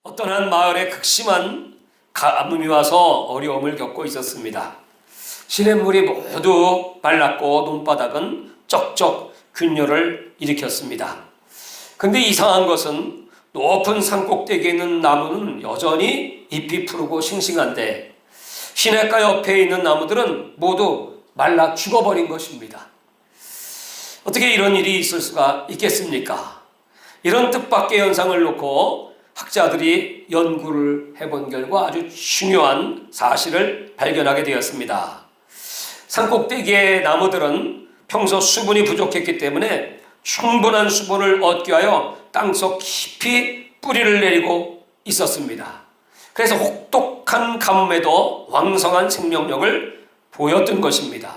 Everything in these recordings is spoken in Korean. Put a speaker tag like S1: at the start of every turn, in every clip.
S1: 어떤 한 마을에 극심한 가뭄이 와서 어려움을 겪고 있었습니다. 시냇물이 모두 말랐고 논바닥은 쩍쩍 균열을 일으켰습니다. 근데 이상한 것은 높은 산꼭대기에 있는 나무는 여전히 잎이 푸르고 싱싱한데 시냇가 옆에 있는 나무들은 모두 말라 죽어버린 것입니다. 어떻게 이런 일이 있을 수가 있겠습니까? 이런 뜻밖의 현상을 놓고 학자들이 연구를 해본 결과 아주 중요한 사실을 발견하게 되었습니다. 산꼭대기의 나무들은 평소 수분이 부족했기 때문에 충분한 수분을 얻기 위하여 땅속 깊이 뿌리를 내리고 있었습니다. 그래서 혹독한 가뭄에도 왕성한 생명력을 보였던 것입니다.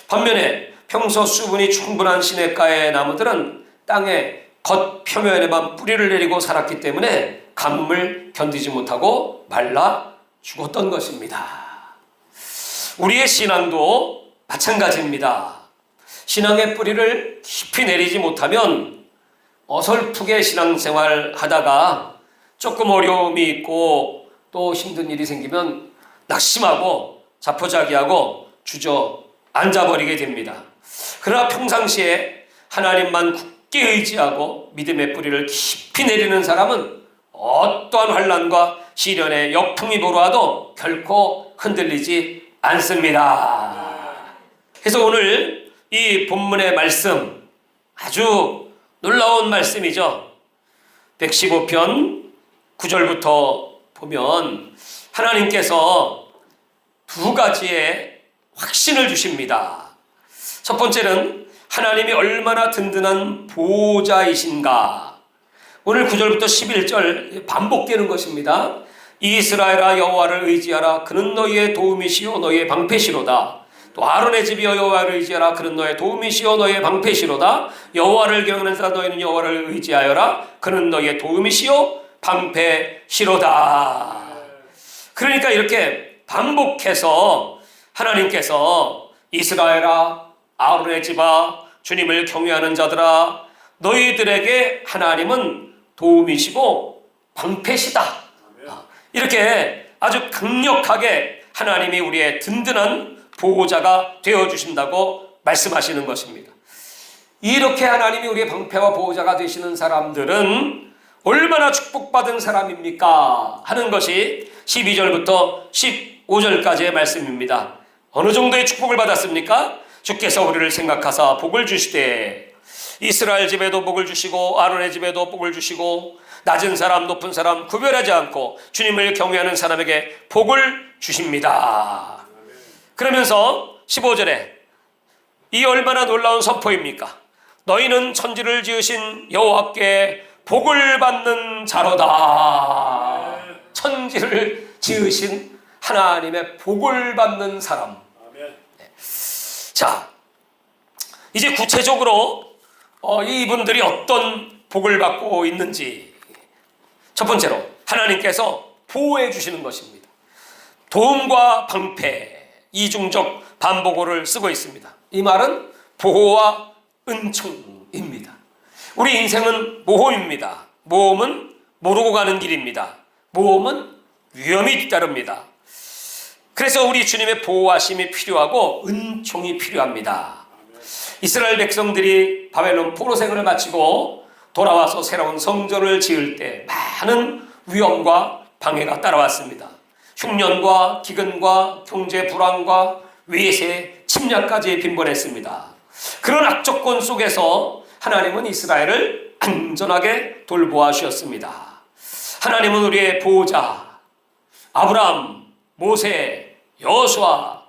S1: 반면에 평소 수분이 충분한 시냇가의 나무들은 땅의 겉표면에만 뿌리를 내리고 살았기 때문에 가뭄을 견디지 못하고 말라 죽었던 것입니다. 우리의 신앙도 마찬가지입니다. 신앙의 뿌리를 깊이 내리지 못하면 어설프게 신앙생활 하다가 조금 어려움이 있고 또 힘든 일이 생기면 낙심하고 자포자기하고 주저앉아버리게 됩니다. 그러나 평상시에 하나님만 굳게 의지하고 믿음의 뿌리를 깊이 내리는 사람은 어떠한 환난과 시련의 역풍이 불어와도 결코 흔들리지 않습니다. 그래서 오늘 이 본문의 말씀 아주 놀라운 말씀이죠. 115편 9절부터 보면 하나님께서 두 가지의 확신을 주십니다. 첫 번째는 하나님이 얼마나 든든한 보호자이신가. 오늘 9절부터 11절 반복되는 것입니다. 이스라엘아 여호와를 의지하라. 그는 너희의 도움이시요 너희의 방패시로다. 또 아론의 집이여 여호와를 의지하라. 그는 너희의 도움이시요 너희의 방패시로다. 여호와를 경외하는 자 너희는 여호와를 의지하여라. 그는 너희의 도움이시요 방패시로다. 그러니까 이렇게 반복해서 하나님께서 이스라엘아 아론의 집아 주님을 경외하는 자들아 너희들에게 하나님은 도움이시고 방패시다. 이렇게 아주 강력하게 하나님이 우리의 든든한 보호자가 되어주신다고 말씀하시는 것입니다. 이렇게 하나님이 우리의 방패와 보호자가 되시는 사람들은 얼마나 축복받은 사람입니까? 하는 것이 12절부터 15절까지의 말씀입니다. 어느 정도의 축복을 받았습니까? 주께서 우리를 생각하사 복을 주시되 이스라엘 집에도 복을 주시고 아론의 집에도 복을 주시고 낮은 사람 높은 사람 구별하지 않고 주님을 경외하는 사람에게 복을 주십니다. 그러면서 15절에 이 얼마나 놀라운 선포입니까? 너희는 천지를 지으신 여호와께 복을 받는 자로다. 천지를 지으신 하나님의 복을 받는 사람. 자, 이제 구체적으로 이분들이 어떤 복을 받고 있는지 첫 번째로 하나님께서 보호해 주시는 것입니다. 도움과 방패 이중적 반복어를 쓰고 있습니다. 이 말은 보호와 은총입니다. 우리 인생은 모험입니다. 모험은 모르고 가는 길입니다. 모험은 위험이 뒤따릅니다. 그래서 우리 주님의 보호하심이 필요하고 은총이 필요합니다. 이스라엘 백성들이 바벨론 포로 생활을 마치고 돌아와서 새로운 성전을 지을 때 많은 위험과 방해가 따라왔습니다. 흉년과 기근과 경제 불황과 외세 침략까지 빈번했습니다. 그런 악조건 속에서 하나님은 이스라엘을 안전하게 돌보아 주셨습니다. 하나님은 우리의 보호자 아브라함, 모세, 여호수아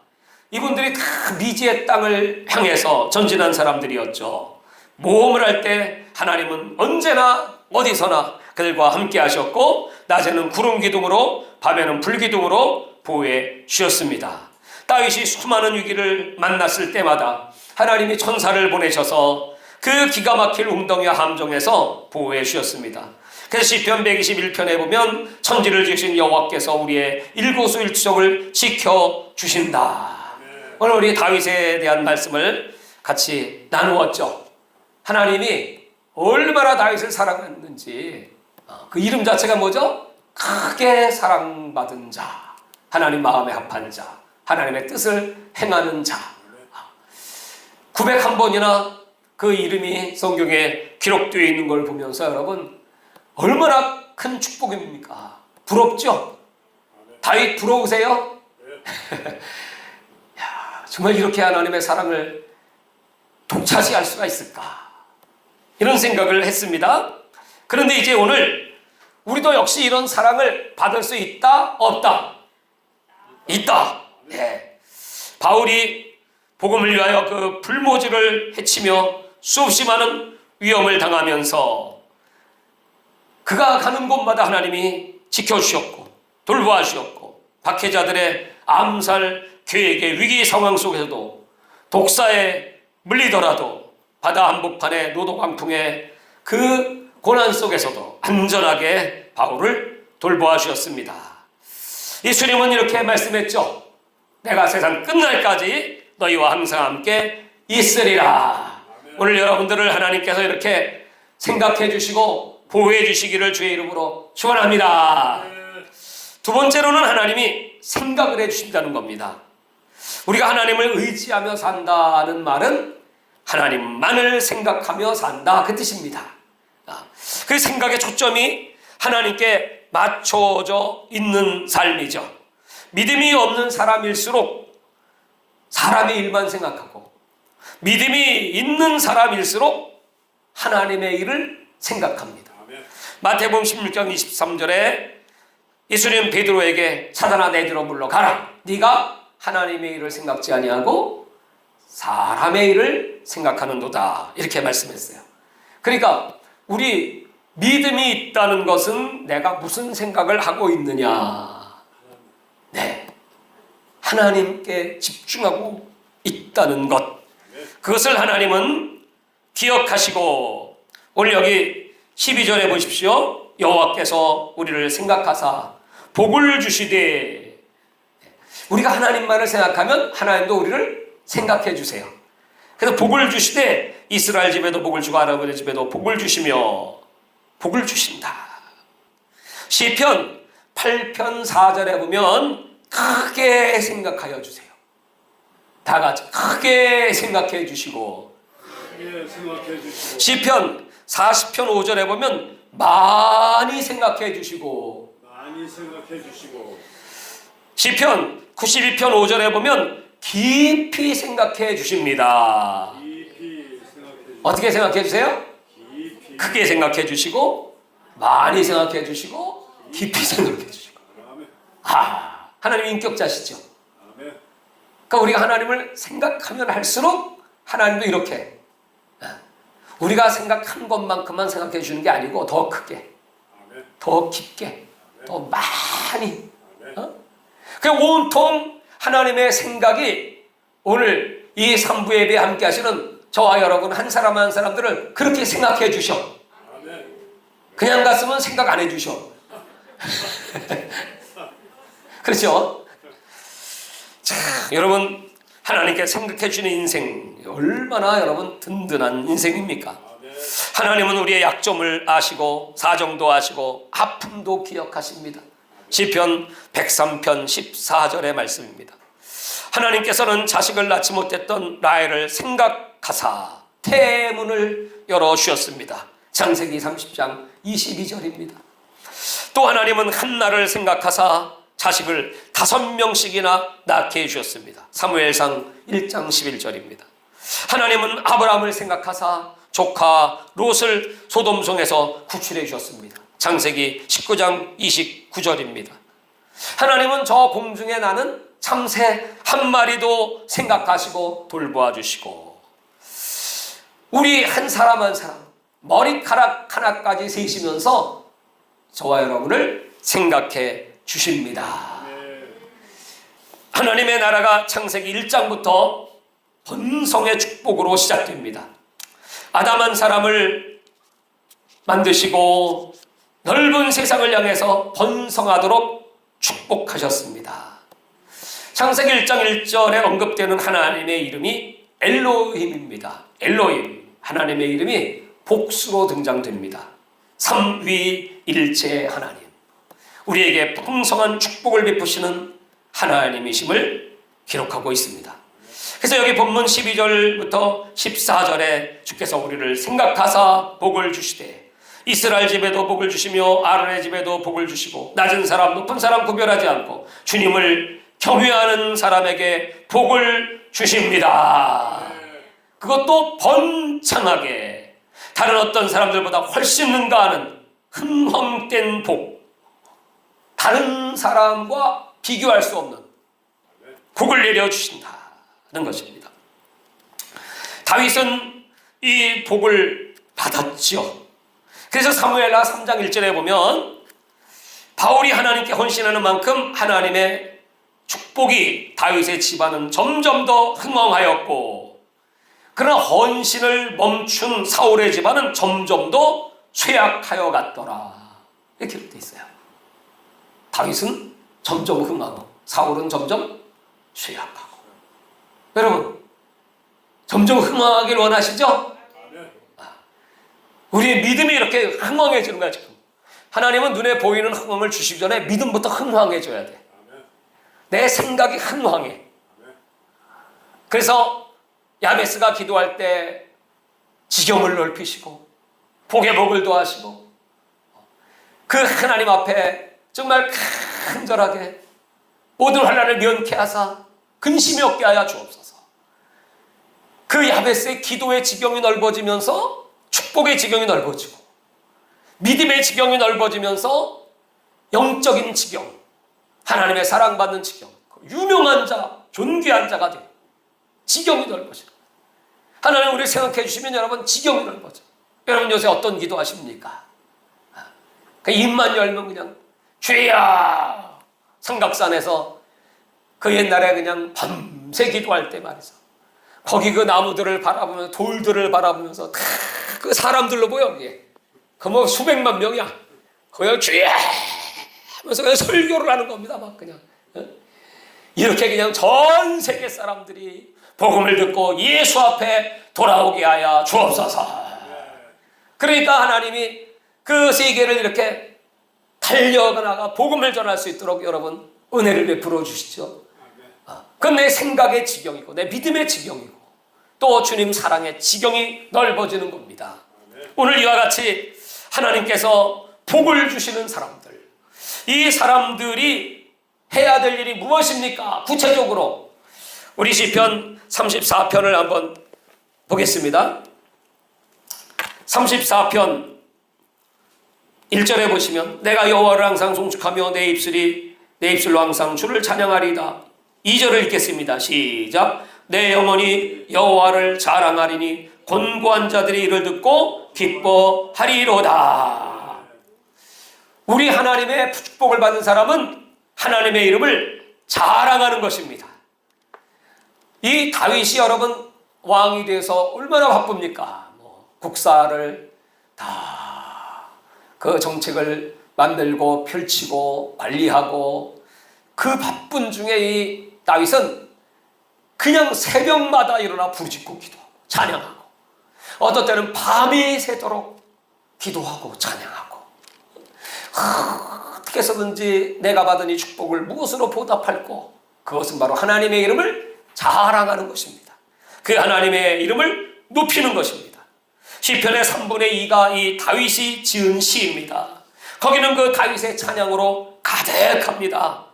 S1: 이분들이 다 미지의 땅을 향해서 전진한 사람들이었죠. 모험을 할 때 하나님은 언제나 어디서나 그들과 함께 하셨고 낮에는 구름 기둥으로 밤에는 불 기둥으로 보호해 주셨습니다. 다윗이 수많은 위기를 만났을 때마다 하나님이 천사를 보내셔서 그 기가 막힐 웅덩이와 함정에서 보호해 주셨습니다. 그래서 시편 121편에 보면 천지를 지으신 여호와께서 우리의 일거수일투족을 지켜주신다. 오늘 우리 다윗에 대한 말씀을 같이 나누었죠. 하나님이 얼마나 다윗을 사랑했는지 그 이름 자체가 뭐죠? 크게 사랑받은 자, 하나님 마음에 합한 자, 하나님의 뜻을 행하는 자. 901번이나 그 이름이 성경에 기록되어 있는 걸 보면서 여러분 얼마나 큰 축복입니까? 부럽죠? 다윗 부러우세요? 야, 정말 이렇게 하나님의 사랑을 독차지할 수가 있을까? 이런 생각을 했습니다. 그런데 이제 오늘 우리도 역시 이런 사랑을 받을 수 있다? 없다? 있다. 네. 바울이 복음을 위하여 그 불모지를 해치며 수없이 많은 위험을 당하면서 그가 가는 곳마다 하나님이 지켜주셨고 돌보아주셨고 박해자들의 암살 계획의 위기 상황 속에서도 독사에 물리더라도 바다 한복판에 노도광풍의 그 고난 속에서도 안전하게 바울을 돌보아 주셨습니다. 예수님은 이렇게 말씀했죠. 내가 세상 끝날까지 너희와 항상 함께 있으리라. 오늘 여러분들을 하나님께서 이렇게 생각해 주시고 보호해 주시기를 주의 이름으로 축원합니다. 두 번째로는 하나님이 생각을 해 주신다는 겁니다. 우리가 하나님을 의지하며 산다는 말은 하나님만을 생각하며 산다 그 뜻입니다. 그 생각의 초점이 하나님께 맞춰져 있는 삶이죠. 믿음이 없는 사람일수록 사람의 일만 생각하고 믿음이 있는 사람일수록 하나님의 일을 생각합니다. 마태복음 16장 23절에 예수님 베드로에게 사단아 내 뒤로 물러가라. 네가 하나님의 일을 생각지 아니하고 사람의 일을 생각하는도다. 이렇게 말씀했어요. 그러니까 우리 믿음이 있다는 것은 내가 무슨 생각을 하고 있느냐. 네. 하나님께 집중하고 있다는 것. 그것을 하나님은 기억하시고 오늘 여기 12절에 보십시오. 여호와께서 우리를 생각하사 복을 주시되 우리가 하나님만을 생각하면 하나님도 우리를 생각해 주세요. 그래서 복을 주시되 이스라엘 집에도 복을 주고 아람의 집에도 복을 주시며 복을 주신다. 시편 8편 4절에 보면 크게 생각하여 주세요. 다 같이 크게 생각해 주시고 시편 40편 5절에 보면 많이 생각해 주시고 시편 91편 5절에 보면 깊이 생각해 주십니다. 어떻게 생각해 주세요? 크게 생각해 주시고 많이 생각해 주시고 깊이 생각해 주시고. 하나님 인격자시죠. 그러니까 우리가 하나님을 생각하면 할수록 하나님도 이렇게 우리가 생각한 것만큼만 생각해 주는 게 아니고 더 크게 더 깊게 더 많이 그 온통 하나님의 생각이 오늘 이 3부 예배에 함께 하시는 저와 여러분 한 사람 한 사람들을 그렇게 생각해 주셔. 그냥 갔으면 생각 안 해 주셔. 그렇죠? 자, 여러분 하나님께 생각해 주는 인생 얼마나 여러분 든든한 인생입니까? 하나님은 우리의 약점을 아시고 사정도 아시고 아픔도 기억하십니다. 시편 103편 14절의 말씀입니다. 하나님께서는 자식을 낳지 못했던 라헬을 생각하사 태문을 열어주셨습니다. 창세기 30장 22절입니다. 또 하나님은 한나를 생각하사 자식을 5명씩이나 낳게 해주셨습니다. 사무엘상 1장 11절입니다. 하나님은 아브라함을 생각하사 조카 롯을 소돔성에서 구출해 주셨습니다. 창세기 19장 29절입니다. 하나님은 저 공중에 나는 참새 한 마리도 생각하시고 돌보아 주시고 우리 한 사람 한 사람 머리카락 하나까지 세시면서 저와 여러분을 생각해 주십니다. 하나님의 나라가 창세기 1장부터 번성의 축복으로 시작됩니다. 아담 한 사람을 만드시고 넓은 세상을 향해서 번성하도록 축복하셨습니다. 창세기 1장 1절에 언급되는 하나님의 이름이 엘로힘입니다. 엘로힘, 하나님의 이름이 복수로 등장됩니다. 삼위일체 하나님. 우리에게 풍성한 축복을 베푸시는 하나님이심을 기록하고 있습니다. 그래서 여기 본문 12절부터 14절에 주께서 우리를 생각하사 복을 주시되 이스라엘 집에도 복을 주시며 아론의 집에도 복을 주시고 낮은 사람 높은 사람 구별하지 않고 주님을 경외하는 사람에게 복을 주십니다. 그것도 번창하게 다른 어떤 사람들보다 훨씬 능가하는 흥황된 복, 다른 사람과 비교할 수 없는 복을 내려주신다는 것입니다. 다윗은 이 복을 받았죠. 그래서 사무엘하 3장 1절에 보면 바울이 하나님께 헌신하는 만큼 하나님의 축복이 다윗의 집안은 점점 더 흥왕하였고, 그러나 헌신을 멈춘 사울의 집안은 점점 더 쇠약하여 갔더라. 이렇게 기록되어 있어요. 다윗은 점점 흥하고 사울은 점점 쇠약하고. 여러분, 점점 흥황하길 원하시죠? 우리의 믿음이 이렇게 흥황해지는 거야. 지금 하나님은 눈에 보이는 흥황을 주시기 전에 믿음부터 흥황해져야 돼. 내 생각이 흥황해. 그래서 야베스가 기도할 때 지경을 넓히시고 복의 복을 더하시고 그 하나님 앞에 정말 간절하게 모든 환난을 면케하사 근심이 없게 하여 주옵소서. 그 야베스의 기도의 지경이 넓어지면서 축복의 지경이 넓어지고 믿음의 지경이 넓어지면서 영적인 지경, 하나님의 사랑받는 지경, 유명한 자, 존귀한 자가 되고 지경이 넓어져요. 하나님 우리 생각해 주시면 여러분 지경이 넓어져요. 여러분 요새 어떤 기도하십니까? 그 입만 열면 그냥 주여, 삼각산에서 그 옛날에 그냥 밤새 기도할 때 말이죠. 거기 그 나무들을 바라보면서 돌들을 바라보면서 다 그 사람들로 보여. 그 뭐 수백만 명이야. 거기 주여 하면서 그냥 설교를 하는 겁니다. 막 그냥 이렇게 그냥 전 세계 사람들이 복음을 듣고 예수 앞에 돌아오게 하여 주옵소서. 그러니까 하나님이 그 세계를 이렇게 달려나가 복음을 전할 수 있도록 여러분 은혜를 베풀어 주시죠. 그건 내 생각의 지경이고 내 믿음의 지경이고 또 주님 사랑의 지경이 넓어지는 겁니다. 오늘 이와 같이 하나님께서 복을 주시는 사람들, 이 사람들이 해야 될 일이 무엇입니까? 구체적으로 우리 시편 34편을 한번 보겠습니다. 34편 1절에 보시면 내가 여호와를 항상 송축하며 내 입술로 항상 주를 찬양하리이다. 2절을 읽겠습니다. 시작. 내 영혼이 여호와를 자랑하리니 곤고한 자들이 이를 듣고 기뻐하리로다. 우리 하나님의 축복을 받은 사람은 하나님의 이름을 자랑하는 것입니다. 이 다윗이 여러분 왕이 돼서 얼마나 바쁩니까? 국사를 다 그 정책을 만들고 펼치고 관리하고 그 바쁜 중에 이 다윗은 그냥 새벽마다 일어나 부르짖고 기도하고 찬양하고 어떤 때는 밤이 새도록 기도하고 찬양하고 어떻게 해서든지 내가 받은 이 축복을 무엇으로 보답할꼬? 그것은 바로 하나님의 이름을 자랑하는 것입니다. 그 하나님의 이름을 높이는 것입니다. 시편의 3분의 2가 이 다윗이 지은 시입니다. 거기는 그 다윗의 찬양으로 가득합니다.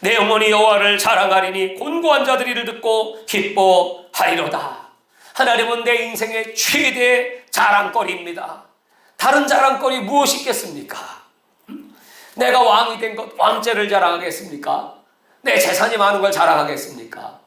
S1: 내 영혼이 여호와를 자랑하리니 곤고한 자들이 이를 듣고 기뻐하리로다. 하나님은 내 인생의 최대 자랑거리입니다. 다른 자랑거리 무엇이 있겠습니까? 내가 왕이 된 것, 왕죄를 자랑하겠습니까? 내 재산이 많은 걸 자랑하겠습니까?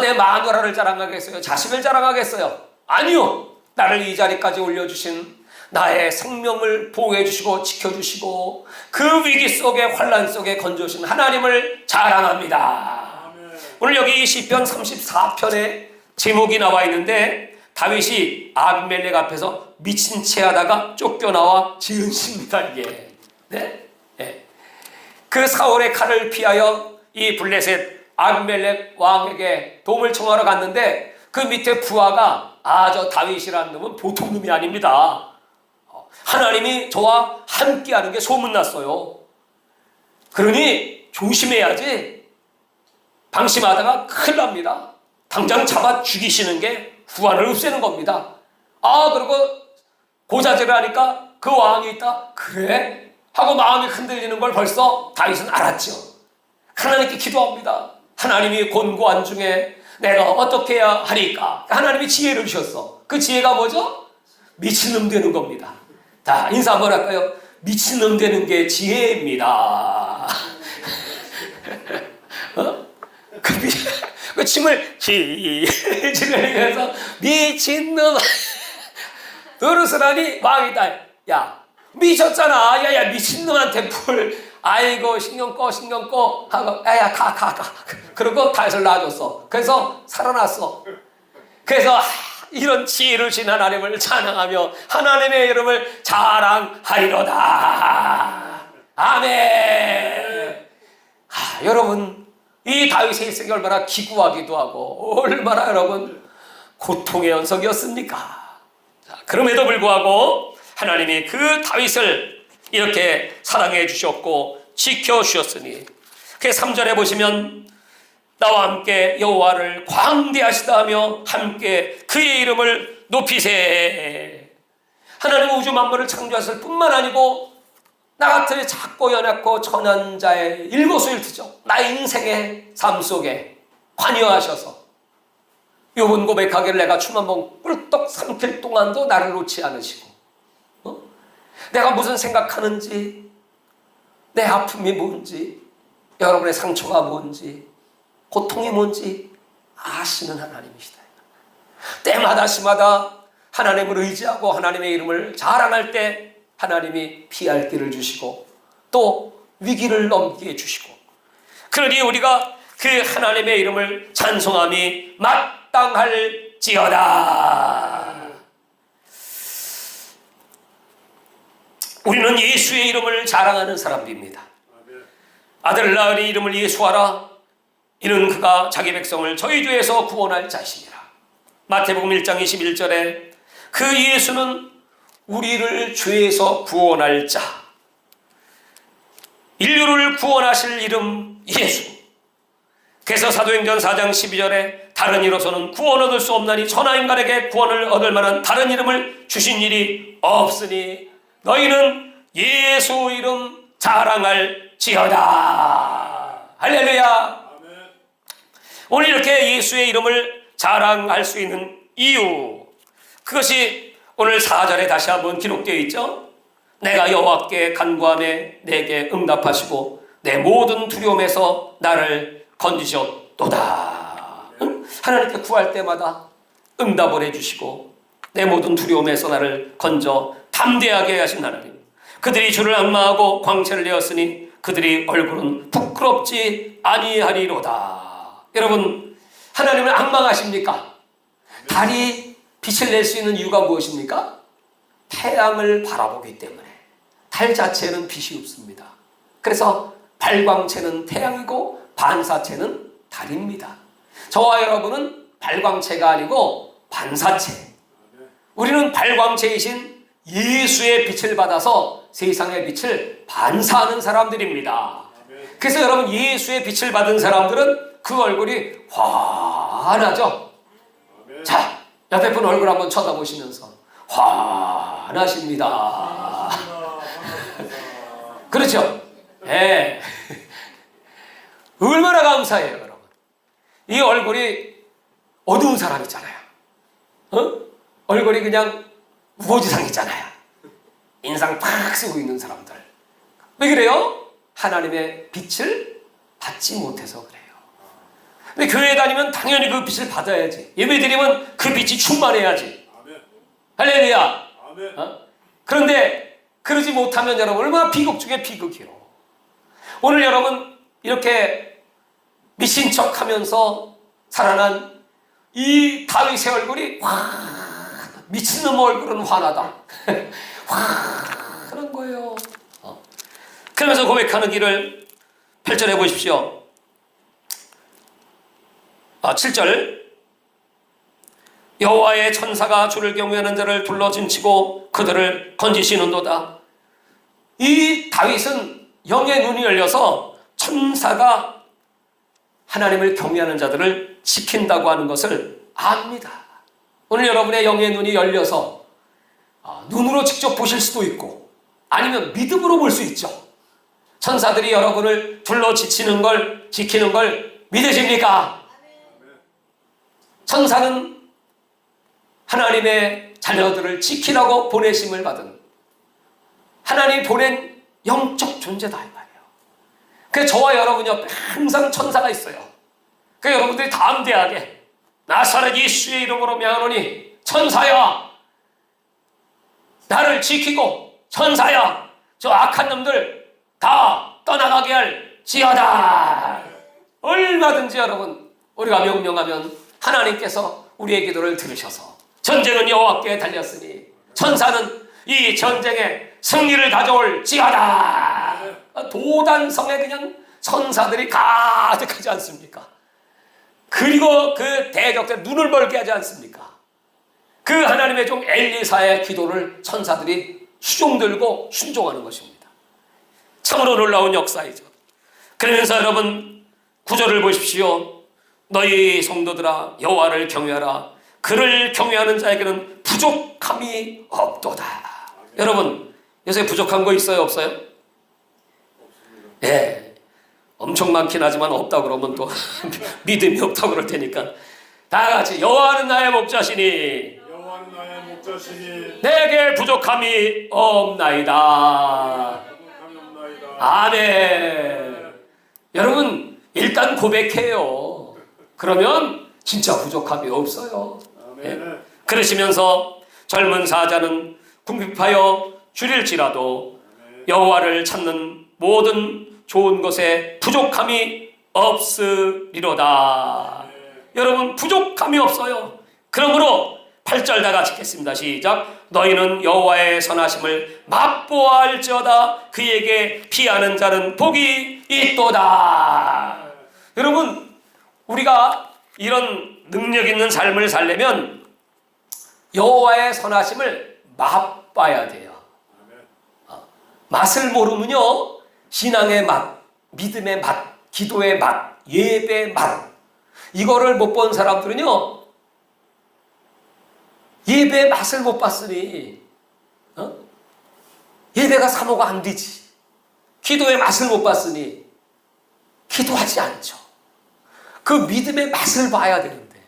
S1: 내 마누라를 자랑하겠어요? 자식을 자랑하겠어요? 아니요. 나를 이 자리까지 올려주신 나의 생명을 보호해 주시고 지켜주시고 그 위기 속에 환난 속에 건져주신 하나님을 자랑합니다. 아멘. 오늘 여기 시편 34편에 제목이 나와 있는데 다윗이 아비멜렉 앞에서 미친 채 하다가 쫓겨나와 지은 시입니다. 이게 네? 네. 그 사울의 칼을 피하여 이 블레셋 아비멜렉 왕에게 도움을 청하러 갔는데 그 밑에 부하가 저 다윗이라는 놈은 보통 놈이 아닙니다. 하나님이 저와 함께하는 게 소문났어요. 그러니 조심해야지. 방심하다가 큰일 납니다. 당장 잡아 죽이시는 게 후환을 없애는 겁니다. 그리고 고자질을 하니까 그 왕이 있다. 그래? 하고 마음이 흔들리는 걸 벌써 다윗은 알았죠. 하나님께 기도합니다. 하나님이 권고한 중에 내가 어떻게 해야 하니까 하나님이 지혜를 주셨어. 그 지혜가 뭐죠? 미친놈 되는 겁니다. 자, 인사 한번 할까요? 미친놈 되는 게 지혜입니다. 그 침을 지르면서 미친놈 노릇을 왕이다. 야, 미쳤잖아. 야, 미친놈한테 아이고, 신경 꺼. 하고, 가. 그러고 다윗을 놔줬어. 그래서 살아났어. 그래서 이런 지혜를 주신 하나님을 찬양하며 하나님의 이름을 자랑하리로다. 아멘. 여러분, 이 다윗의 일생이 얼마나 기구하기도 하고 얼마나 여러분 고통의 연속이었습니까? 자, 그럼에도 불구하고 하나님이 그 다윗을 이렇게 사랑해 주셨고 지켜주셨으니, 그 3절에 보시면 나와 함께 여호와를 광대하시다 하며 함께 그의 이름을 높이세. 하나님은 우주 만물을 창조하실 뿐만 아니고 나 같은 작고 연약고 천한 자의 일거수일투족 나의 인생의 삶 속에 관여하셔서 욥은 고백하기를 내가 춤 한번 꿀떡 삼킬 동안도 나를 놓지 않으시고, 내가 무슨 생각하는지, 내 아픔이 뭔지, 여러분의 상처가 뭔지, 고통이 뭔지 아시는 하나님이시다. 때마다 시마다 하나님을 의지하고 하나님의 이름을 자랑할 때 하나님이 피할 길을 주시고 또 위기를 넘기게 해주시고, 그러니 우리가 그 하나님의 이름을 찬송함이 마땅할지어다. 우리는 예수의 이름을 자랑하는 사람들입니다. 아들 낳으니 이름을 예수하라. 이는 그가 자기 백성을 저희 죄에서 구원할 자시니라. 마태복음 1장 21절에 그 예수는 우리를 죄에서 구원할 자, 인류를 구원하실 이름 예수. 그래서 사도행전 4장 12절에 다른 이로서는 구원 얻을 수 없나니 천하 인간에게 구원을 얻을 만한 다른 이름을 주신 일이 없으니 너희는 예수 이름 자랑할지어다. 할렐루야. 오늘 이렇게 예수의 이름을 자랑할 수 있는 이유, 그것이 오늘 4절에 다시 한번 기록되어 있죠. 내가 여호와께 간구하매 내게 응답하시고 내 모든 두려움에서 나를 건지셨도다. 하나님께 구할 때마다 응답을 해주시고 내 모든 두려움에서 나를 건져 담대하게 하신 하나님. 그들이 주를 앙망하고 광채를 내었으니 그들이 얼굴은 부끄럽지 아니하리로다. 여러분, 하나님을 앙망하십니까? 달이 빛을 낼 수 있는 이유가 무엇입니까? 태양을 바라보기 때문에. 달 자체는 빛이 없습니다. 그래서 발광체는 태양이고 반사체는 달입니다. 저와 여러분은 발광체가 아니고 반사체. 우리는 발광체이신 예수의 빛을 받아서 세상의 빛을 반사하는 사람들입니다. 그래서 여러분, 예수의 빛을 받은 사람들은 그 얼굴이 환하죠. 자, 옆에 분 얼굴 한번 쳐다보시면서 환하십니다. 그렇죠? 예. 얼마나 감사해요, 여러분. 이 얼굴이 어두운 사람 있잖아요. 얼굴이 그냥 우거지상 있잖아요. 인상 팍 쓰고 있는 사람들. 왜 그래요? 하나님의 빛을 받지 못해서 그래요. 근데 교회에 다니면 당연히 그 빛을 받아야지. 예배 드리면 그 빛이 충만해야지. 아멘. 할렐루야. 아멘. 그런데 그러지 못하면 여러분 얼마나 비극 중에 비극이요. 오늘 여러분 이렇게 미친 척하면서 살아난 이 다윗의 얼굴이 미친놈 얼굴은 환하다. 그런 거예요. 그러면서 고백하는 길을 8절에 보십시오. 7절. 여호와의 천사가 주를 경외하는 자를 둘러진치고 그들을 건지시는도다. 이 다윗은 영의 눈이 열려서 천사가 하나님을 경외하는 자들을 지킨다고 하는 것을 압니다. 오늘 여러분의 영의 눈이 열려서 눈으로 직접 보실 수도 있고 아니면 믿음으로 볼 수 있죠. 천사들이 여러분을 둘러 지키는 걸 믿으십니까? 천사는 하나님의 자녀들을 지키라고 보내심을 받은 하나님이 보낸 영적 존재다 이 말이에요. 그래서 저와 여러분 옆에 항상 천사가 있어요. 그래서 여러분들이 담대하게 나사렛 예수의 이름으로 명하노니 천사야 나를 지키고 천사야 저 악한 놈들 다 떠나가게 할지어다. 얼마든지 여러분 우리가 명령하면 하나님께서 우리의 기도를 들으셔서 전쟁은 여호와께 달렸으니 천사는 이 전쟁에 승리를 가져올지어다. 도단성에 그냥 천사들이 가득하지 않습니까? 그리고 그 대적들 눈을 멀게 하지 않습니까? 그 하나님의 종 엘리사의 기도를 천사들이 수종들고 순종하는 것입니다. 참으로 놀라운 역사이죠. 그러면서 여러분 9절을 보십시오. 너희 성도들아 여호와를 경외하라. 그를 경외하는 자에게는 부족함이 없도다. 여러분 요새 부족한 거 있어요 없어요? 예, 엄청 많긴 하지만 없다 그러면 또 믿음이 없다고 그럴 테니까 다 같이 여호와는 나의 목자시니 내게 부족함이 없나이다. 아멘. 여러분 일단 고백해요. 그러면 진짜 부족함이 없어요. 예? 그러시면서 젊은 사자는 궁핍하여 줄일지라도 여호와를 찾는 모든 좋은 것에 부족함이 없으리로다. 여러분 부족함이 없어요. 그러므로 8절 다 같이 읽겠습니다. 시작. 너희는 여호와의 선하심을 맛보아할지어다. 그에게 피하는 자는 복이 있도다. 여러분 우리가 이런 능력 있는 삶을 살려면 여호와의 선하심을 맛봐야 돼요. 맛을 모르면요 신앙의 맛, 믿음의 맛, 기도의 맛, 예배의 맛 이거를 못 본 사람들은요 예배의 맛을 못 봤으니 예배가 사모가 안 되지. 기도의 맛을 못 봤으니 기도하지 않죠. 그 믿음의 맛을 봐야 되는데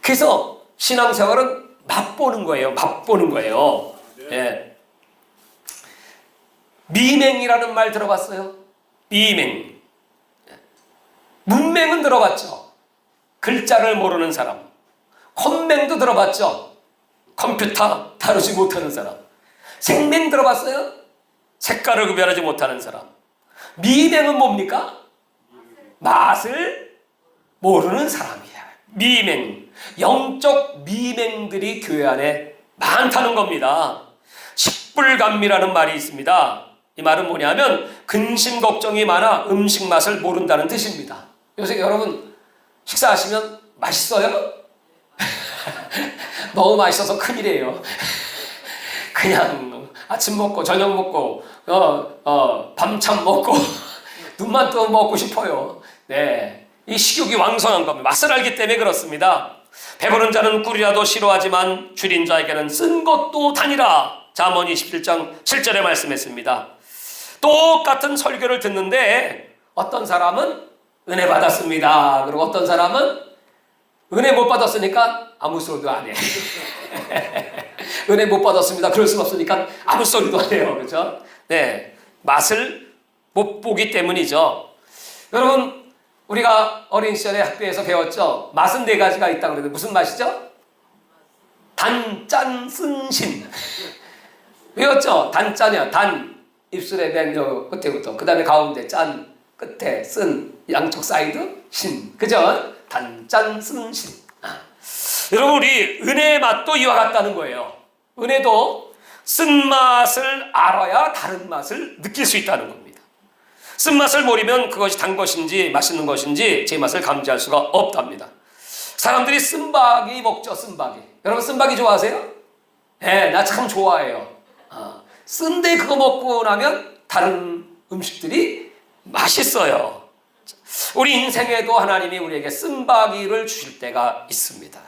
S1: 그래서 신앙생활은 맛보는 거예요. 맛보는 거예요. 예. 미맹이라는 말 들어봤어요? 미맹. 문맹은 들어봤죠? 글자를 모르는 사람. 컴맹도 들어봤죠? 컴퓨터 다루지 못하는 사람. 생맹 들어봤어요? 색깔을 구별하지 못하는 사람. 미맹은 뭡니까? 맛을 모르는 사람이야. 미맹. 영적 미맹들이 교회 안에 많다는 겁니다. 식불감미라는 말이 있습니다. 이 말은 뭐냐면 근심 걱정이 많아 음식 맛을 모른다는 뜻입니다. 요새 여러분 식사하시면 맛있어요? 너무 맛있어서 큰일이에요. 그냥 아침 먹고 저녁 먹고 밤참 먹고 눈만 뜨면 먹고 싶어요. 네, 이 식욕이 왕성한 겁니다. 맛을 알기 때문에 그렇습니다. 배부른 자는 꿀이라도 싫어하지만 줄인 자에게는 쓴 것도 다니라. 잠언 27장 7절에 말씀했습니다. 똑같은 설교를 듣는데 어떤 사람은 은혜 받았습니다. 그리고 어떤 사람은 은혜 못 받았으니까 아무 소리도 안 해. 은혜 못 받았습니다. 그럴 수 없으니까 아무 소리도 안 해요. 그렇죠? 네, 맛을 못 보기 때문이죠. 여러분 우리가 어린 시절에 학교에서 배웠죠. 맛은 4가지가 있다고 그러는데 무슨 맛이죠? 단, 짠, 쓴, 신. 외웠죠? 단, 짠이야. 단, 입술에 맨 끝에부터. 그 다음에 가운데 짠, 끝에 쓴, 양쪽 사이드 신. 그죠? 단, 짠, 쓴, 신. 여러분 우리 은혜의 맛도 이와 같다는 거예요. 은혜도 쓴맛을 알아야 다른 맛을 느낄 수 있다는 겁니다. 쓴맛을 모르면 그것이 단 것인지 맛있는 것인지 제 맛을 감지할 수가 없답니다. 사람들이 쓴바기 먹죠. 쓴바기. 여러분 쓴바기 좋아하세요? 네, 나 참 좋아해요. 쓴데 그거 먹고 나면 다른 음식들이 맛있어요. 우리 인생에도 하나님이 우리에게 쓴바귀를 주실 때가 있습니다.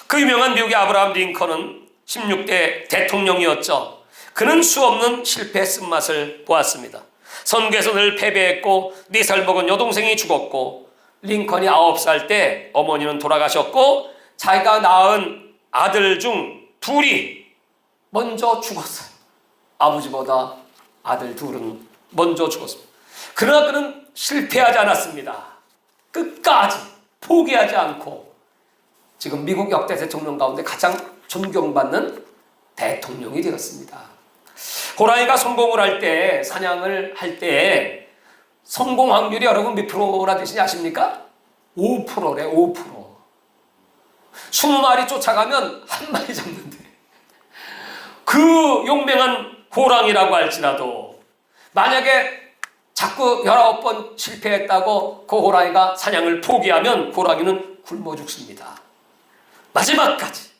S1: 그 유명한 미국의 아브라함 링컨은 16대 대통령이었죠. 그는 수없는 실패의 쓴맛을 보았습니다. 선거에서 늘 패배했고 4살 먹은 여동생이 죽었고, 링컨이 9살 때 어머니는 돌아가셨고 자기가 낳은 아들 중 둘이 먼저 죽었어요. 아버지보다 아들 둘은 먼저 죽었습니다. 그러나 그는 실패하지 않았습니다. 끝까지 포기하지 않고 지금 미국 역대 대통령 가운데 가장 존경받는 대통령이 되었습니다. 호랑이가 성공을 할 때, 사냥을 할 때 성공 확률이 여러분 몇 프로나 되시는지 아십니까? 5%래, 5%. 20마리 쫓아가면 한 마리 잡는데, 그 용맹한 호랑이라고 할지라도 만약에 자꾸 19번 실패했다고 그 호랑이가 사냥을 포기하면 호랑이는 굶어 죽습니다. 마지막까지.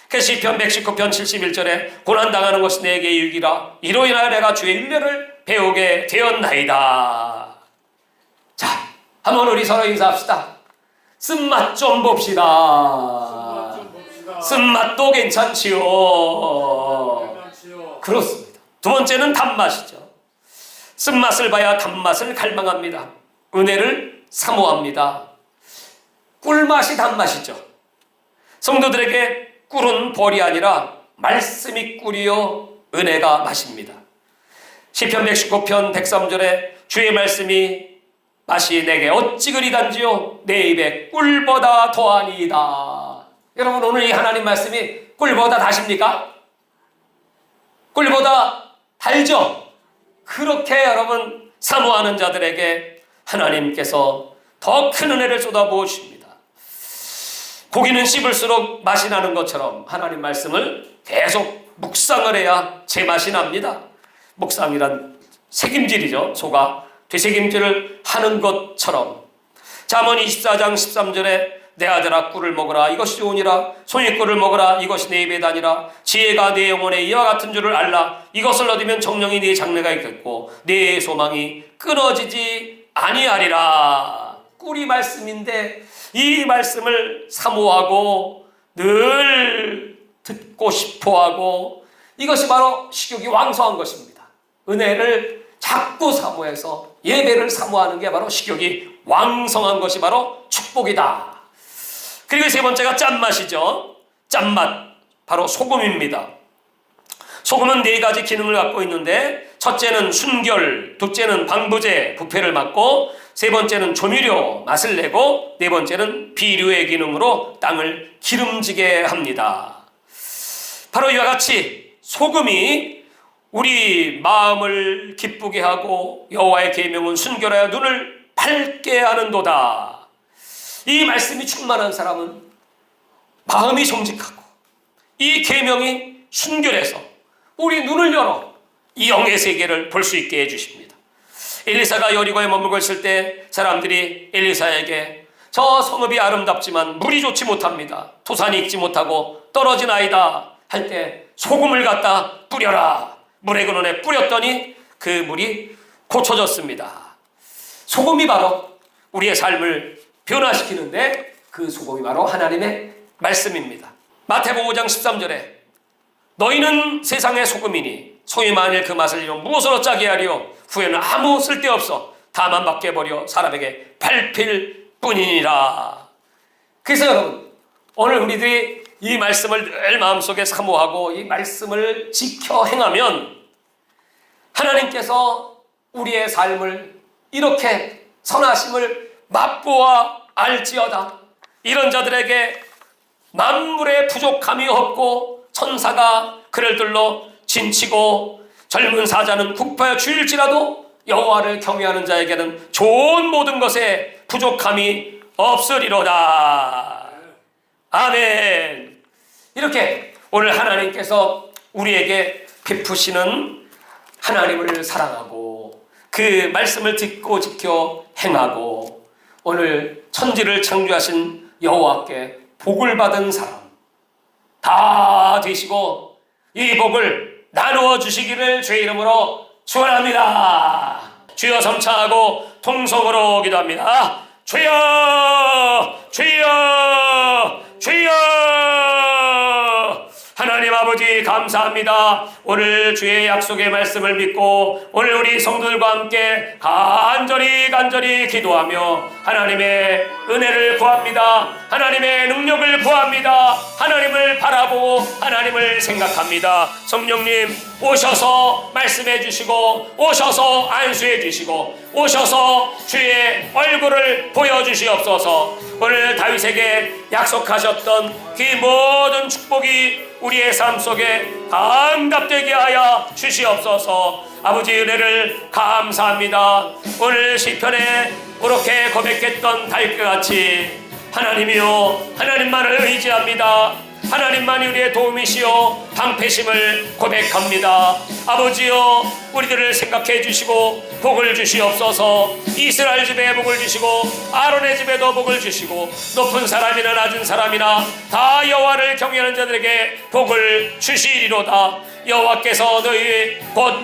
S1: 그 시편 119편 71절에 고난당하는 것이 내게 유익이라 이로 인하여 내가 주의 윤례를 배우게 되었나이다. 자, 한번 우리 서로 인사합시다. 쓴맛 좀 봅시다. 쓴맛도 괜찮지요. 그렇습니다. 두 번째는 단맛이죠. 쓴맛을 봐야 단맛을 갈망합니다. 은혜를 사모합니다. 꿀맛이 단맛이죠. 성도들에게 꿀은 벌이 아니라 말씀이 꿀이요 은혜가 맛입니다. 시편 119편 103절에 주의 말씀이 맛이 내게 어찌 그리 단지요 내 입에 꿀보다 더하니이다. 여러분, 오늘 이 하나님 말씀이 꿀보다 다십니까? 꿀보다 달죠? 그렇게 여러분 사모하는 자들에게 하나님께서 더 큰 은혜를 쏟아부어 주십니다. 고기는 씹을수록 맛이 나는 것처럼 하나님 말씀을 계속 묵상을 해야 제맛이 납니다. 묵상이란 새김질이죠. 소가 되새김질을 하는 것처럼. 잠언 24장 13절에 내 아들아 꿀을 먹으라 이것이 좋으니라 손이 꿀을 먹으라 이것이 내 입에 다니라 지혜가 내 영혼에 이와 같은 줄을 알라 이것을 얻으면 정령이 네 장래가 있겠고 내 소망이 끊어지지 아니하리라. 꿀이 말씀인데 이 말씀을 사모하고 늘 듣고 싶어하고, 이것이 바로 식욕이 왕성한 것입니다. 은혜를 자꾸 사모해서 예배를 사모하는 게 바로 식욕이 왕성한 것이 바로 축복이다. 그리고 세 번째가 짠맛이죠. 짠맛, 바로 소금입니다. 소금은 4가지 기능을 갖고 있는데, 첫째는 순결, 둘째는 방부제, 부패를 막고, 세 번째는 조미료, 맛을 내고, 네 번째는 비료의 기능으로 땅을 기름지게 합니다. 바로 이와 같이 소금이 우리 마음을 기쁘게 하고 여호와의 계명은 순결하여 눈을 밝게 하는도다. 이 말씀이 충만한 사람은 마음이 정직하고 이 계명이 순결해서 우리 눈을 열어 이 영의 세계를 볼 수 있게 해주십니다. 엘리사가 여리고에 머물고 있을 때 사람들이 엘리사에게 저 성읍이 아름답지만 물이 좋지 못합니다. 토산이 익지 못하고 떨어진 아이다 할 때 소금을 갖다 뿌려라. 물의 근원에 뿌렸더니 그 물이 고쳐졌습니다. 소금이 바로 우리의 삶을 변화시키는데 그 소금이 바로 하나님의 말씀입니다. 마태복음 5장 13절에 너희는 세상의 소금이니 소위 만일 그 맛을 잃으면 무엇으로 짜게 하리요 후에는 아무 쓸데없어 다만 밖에 버려 사람에게 밟힐 뿐이니라. 그래서 여러분, 오늘 우리들이 이 말씀을 늘 마음속에 사모하고 이 말씀을 지켜 행하면 하나님께서 우리의 삶을 이렇게 선하심을 맛보아 알지어다. 이런 자들에게 만물의 부족함이 없고 천사가 그를 들러 진치고 젊은 사자는 굽하여 죽일지라도 여호와를 경외하는 자에게는 좋은 모든 것에 부족함이 없으리로다. 아멘. 이렇게 오늘 하나님께서 우리에게 베푸시는 하나님을 사랑하고 그 말씀을 듣고 지켜 행하고 오늘 천지를 창조하신 여호와께 복을 받은 사람 다 되시고 이 복을 나누어 주시기를 주의 이름으로 축원합니다. 주여 삼창하고 통성으로 기도합니다. 주여 주여 주여. 하나님 아버지 감사합니다. 오늘 주의 약속의 말씀을 믿고 오늘 우리 성도들과 함께 간절히 기도하며 하나님의 은혜를 구합니다. 하나님의 능력을 구합니다. 하나님을 바라보고 하나님을 생각합니다. 성령님 오셔서 말씀해 주시고 오셔서 안수해 주시고 오셔서 주의 얼굴을 보여주시옵소서. 오늘 다윗에게 약속하셨던 그 모든 축복이 우리의 삶 속에 감답되게 하여 주시옵소서. 아버지 은혜를 감사합니다. 오늘 시편에 그렇게 고백했던 다윗같이 하나님이요 하나님만을 의지합니다. 하나님만이 우리의 도움이시요 방패심을 고백합니다. 아버지여 우리들을 생각해 주시고 복을 주시옵소서. 이스라엘 집에 복을 주시고 아론의 집에도 복을 주시고 높은 사람이나 낮은 사람이나 다 여호와를 경외하는 자들에게 복을 주시리로다. 여호와께서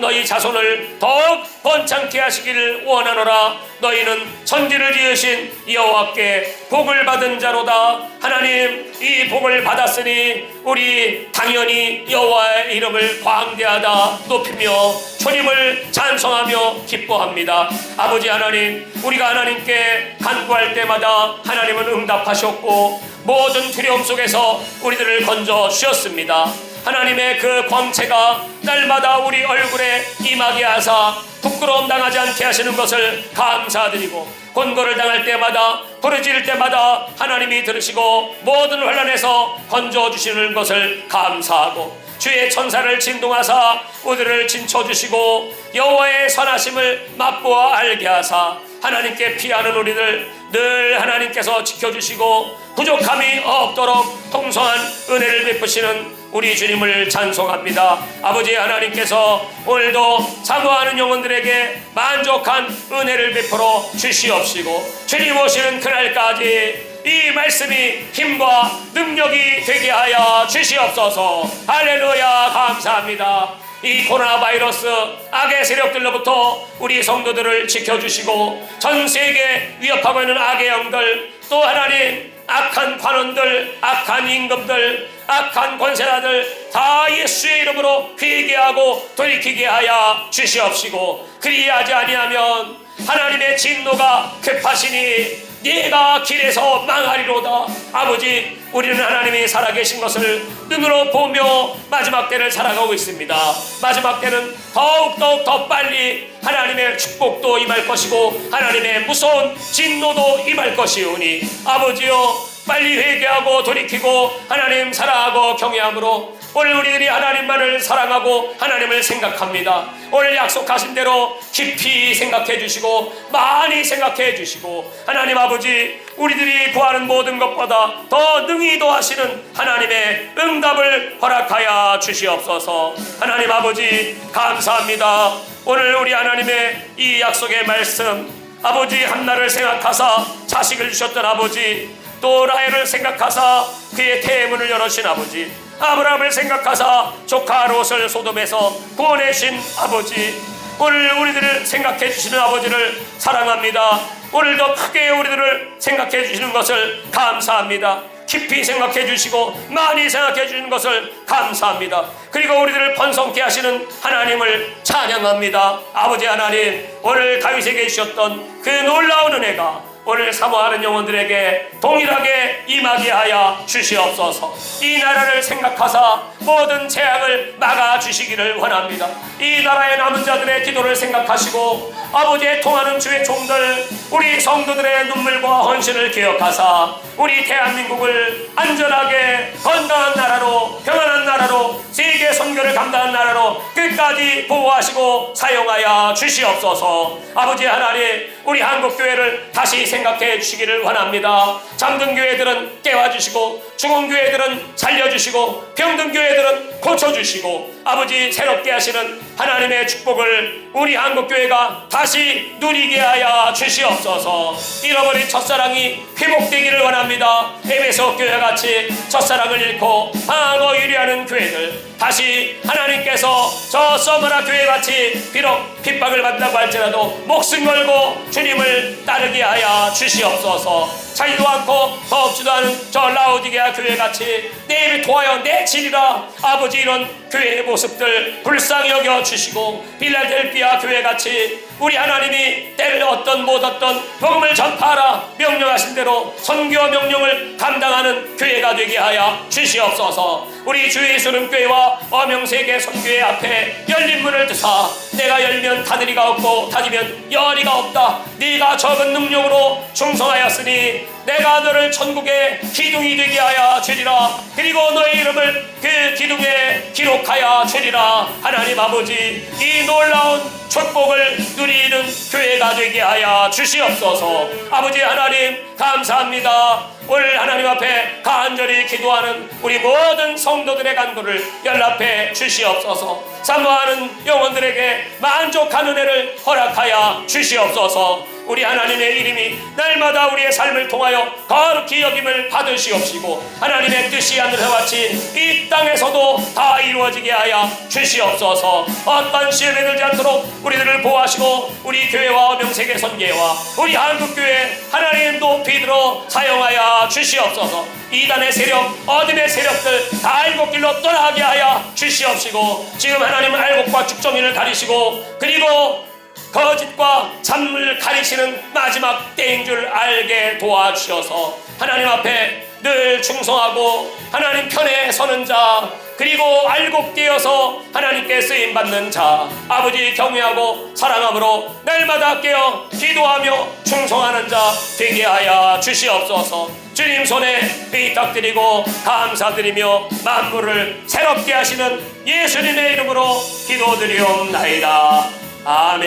S1: 너희 자손을 더욱 번창케 하시기를 원하노라. 너희는 천지를 지으신 여호와께 복을 받은 자로다. 하나님 이 복을 받았으니 우리 당연히 여호와의 이름을 광대하다 높이며 주님을 찬송하며 기뻐합니다. 아버지 하나님 우리가 하나님께 간구할 때마다 하나님은 응답하셨고 모든 두려움 속에서 우리들을 건져 주셨습니다. 하나님의 그 광채가 날마다 우리 얼굴에 임하게 하사 부끄러움 당하지 않게 하시는 것을 감사드리고 곤고를 당할 때마다 부르짖을 때마다 하나님이 들으시고 모든 환난에서 건져주시는 것을 감사하고 주의 천사를 진동하사 우리를 진쳐주시고 여호와의 선하심을 맛보아 알게 하사 하나님께 피하는 우리를 늘 하나님께서 지켜주시고 부족함이 없도록 통성한 은혜를 베푸시는 우리 주님을 찬송합니다. 아버지 하나님께서 오늘도 사모하는 영혼들에게 만족한 은혜를 베풀어 주시옵시고 주님 오시는 그날까지 이 말씀이 힘과 능력이 되게 하여 주시옵소서. 할렐루야 감사합니다. 이 코로나 바이러스 악의 세력들로부터 우리 성도들을 지켜주시고 전 세계 위협하고 있는 악의 영들 또 하나님 악한 관원들 악한 임금들 악한 권세자들 다 예수의 이름으로 회개하고 돌이키게 하여 주시옵시고 그리하지 아니하면 하나님의 진노가 급하시니 네가 길에서 망하리로다. 아버지 우리는 하나님이 살아계신 것을 눈으로 보며 마지막 때를 살아가고 있습니다. 마지막 때는 더욱 더 빨리 하나님의 축복도 임할 것이고 하나님의 무서운 진노도 임할 것이오니 아버지여 빨리 회개하고 돌이키고 하나님 사랑하고 경외함으로 오늘 우리들이 하나님만을 사랑하고 하나님을 생각합니다. 오늘 약속하신 대로 깊이 생각해 주시고 많이 생각해 주시고 하나님 아버지 우리들이 구하는 모든 것보다 더 능히 더하시는 하나님의 응답을 허락하여 주시옵소서. 하나님 아버지 감사합니다. 오늘 우리 하나님의 이 약속의 말씀 아버지 한나를 생각하사 자식을 주셨던 아버지 또 라헬을 생각하사 그의 태문을 열어신 아버지 아브라함을 생각하사 조카 롯을 소돔에서 구원해신 아버지 오늘 우리들을 생각해 주시는 아버지를 사랑합니다. 오늘도 크게 우리들을 생각해 주시는 것을 감사합니다. 깊이 생각해 주시고 많이 생각해 주시는 것을 감사합니다. 그리고 우리들을 번성케 하시는 하나님을 찬양합니다. 아버지 하나님 오늘 다윗에게 주셨던 그 놀라운 은혜가 오늘 사모하는 영혼들에게 동일하게 임하게 하여 주시옵소서. 이 나라를 생각하사 모든 재앙을 막아주시기를 원합니다. 이 나라의 남은 자들의 기도를 생각하시고 아버지의 통하는 주의 종들 우리 성도들의 눈물과 헌신을 기억하사 우리 대한민국을 안전하게 건강한 나라로 평안한 나라로 세계 선교를 감당하는 나라로 끝까지 보호하시고 사용하여 주시옵소서. 아버지 하나님 우리 한국교회를 다시 생각해 주시기를 원합니다. 잠든 교회들은 깨워주시고 죽은 교회들은 살려주시고 병든 교회들은 고쳐주시고 아버지 새롭게 하시는 하나님의 축복을 우리 한국교회가 다시 누리게 하여 주시옵소서. 잃어버린 첫사랑이 회복되기를 원합니다. 에베소 교회같이 첫사랑을 잃고 방황하고 유리하는 교회들 다시 하나님께서 저 서머나 교회같이 비록 핍박을 받는다고 할지라도 목숨 걸고 주님을 따르게 하여 주시옵소서. 차지도 않고 덥지도 않은 저 라오디게아 교회같이 내 입에 도하여 내치리라. 아버지, 이런 교회의 모습들 불쌍히 여겨 주시고 빌라델피아 교회같이 우리 하나님이 때를 얻던 못 얻던 복음을 전파하라 명령하신 대로 선교 명령을 감당하는 교회가 되게 하여 주시옵소서. 우리 주 예수님 교회와 어명세계 선교회 앞에 열린 문을 두사 내가 열면 닫으리가 없고 닫으면 여리가 없다. 네가 적은 능력으로 충성하였으니 내가 너를 천국의 기둥이 되게 하여 주리라. 그리고 너의 이름을 그 기둥에 기록하여 주리라. 하나님 아버지, 이 놀라운 축복을 누리는 교회가 되게 하여 주시옵소서. 아버지 하나님 감사합니다. 오늘 하나님 앞에 간절히 기도하는 우리 모든 성도들의 간구를 연락해 주시옵소서. 사모하는 영혼들에게 만족한 은혜를 허락하여 주시옵소서. 우리 하나님의 이름이 날마다 우리의 삶을 통하여 거룩히 여김을 받으시옵시고 하나님의 뜻이 하늘과 같이 이 땅에서도 다 이루어지게 하여 주시옵소서. 어떤 시험에 들지 않도록 우리들을 보호하시고 우리 교회와 명세계 선교회와 우리 한국교회 하나님 높이 들어 사용하여 주시옵소서. 이단의 세력, 어둠의 세력들 다 알곡길로 떠나게 하여 주시옵시고 지금 하나님은 알곡과 죽정이를 가리시고 그리고 거짓과 참을 가리시는 마지막 때인 줄 알게 도와주셔서 하나님 앞에 늘 충성하고 하나님 편에 서는 자, 그리고 알곡되어서 하나님께 쓰임받는 자, 아버지 경외하고 사랑함으로 날마다 깨어 기도하며 충성하는 자 되게 하여 주시옵소서. 주님 손에 의탁드리고 감사드리며 만물을 새롭게 하시는 예수님의 이름으로 기도드리옵나이다. 아멘.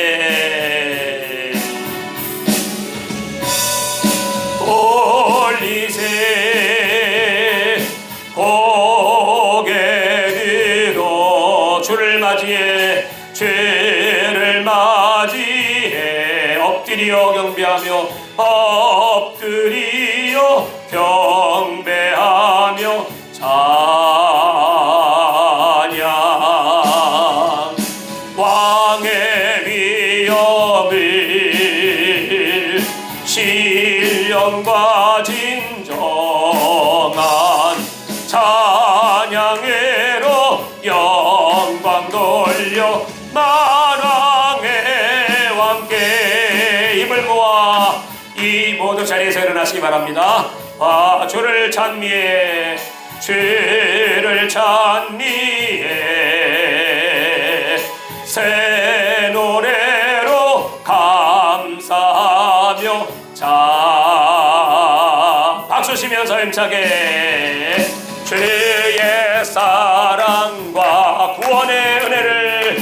S1: 올리세 고개 들어 주를 맞이해 죄를 맞이해 엎드려 경배하며 엎드려 경배하며 찬양. 왕의 위엄을 신령과 진정한 찬양으로 영광 돌려 만왕의 왕께 힘을 모아 이 모든 자리에서 일어나시기 바랍니다. 주를 찬미해 주를 찬미해 새 노래로 감사하며 자 박수 치면서 힘차게 주의 사랑과 구원의 은혜를